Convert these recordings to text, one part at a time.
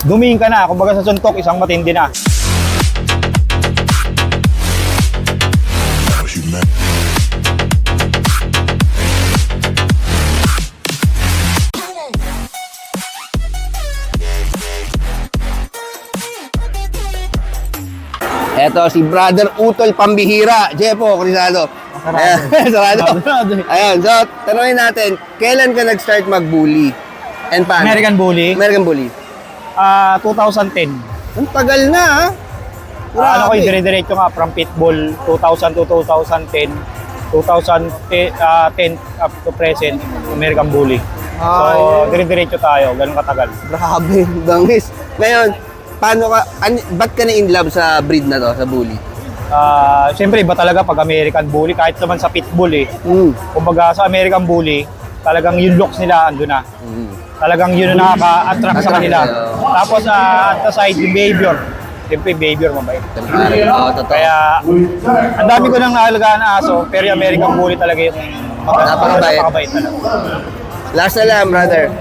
Dumihin ka na, kumbaga sa suntok, isang matindi na. Eto, si Brother Utol Pambihira. Jepo, Crisado. Ayan, sarado. Ayan, so, tanongin natin, kailan ka nag-start mag-bully? And paano? American Bully, American Bully. 2010. Ang tagal na, ha? Ano ko, Grabe. dire-diretso nga from Pitbull 2000 to 2010, 2010 up to present, American Bully. So, dire-diretso tayo, ganun katagal. Grabe, bangis. Ngayon, paano ka, ba't ka na in love sa breed na to, sa bully? Siyempre, iba talaga pag American Bully, kahit naman sa Pitbull eh. Kumbaga sa American Bully, talagang yung looks nila ando na. Talagang yun ang nakaka-attract sa kanila. Tapos at the side, yung behavior. Siyempre, yung behavior mabait. Oo, totoo. Kaya, ang dami ko nang naalagaan na aso, pero yung American Bully talaga yung napakabait talaga. Last na lang, brother.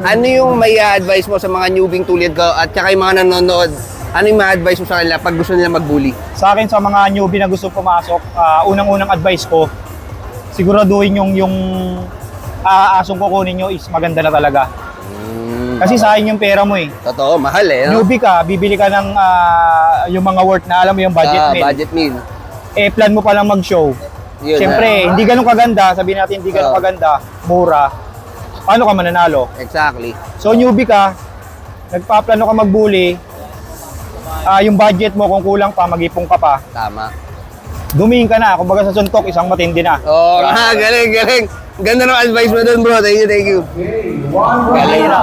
Ano yung may advice mo sa mga newbie tulad ko at saka yung mga nanonood? Ano yung ma-advise mo sa kanila pag gusto nila mag-bully? Sa akin, sa mga newbie na gusto pumasok, unang-unang advice ko, siguraduhin yung asong kukunin nyo is maganda na talaga. Kasi sayang yung pera mo eh. Totoo, mahal eh. No? Newbie ka, bibili ka ng yung mga worth na alam mo yung budget meal. Budget meal. Eh, plan mo pa lang mag-show. Yun Siyempre, hindi ganun kaganda, sabihin natin hindi ganun kaganda, mura. Paano ka mananalo? Exactly. So, newbie ka, nagpaplano ka mag-bully, yung budget mo kung kulang pa, mag-ipong ka pa, Tama. dumihin ka na, kumbaga sa suntok, isang matindi na. Oh, galing, galing. Ganda ng advice mo dun, bro. Thank you, thank you. Galing na.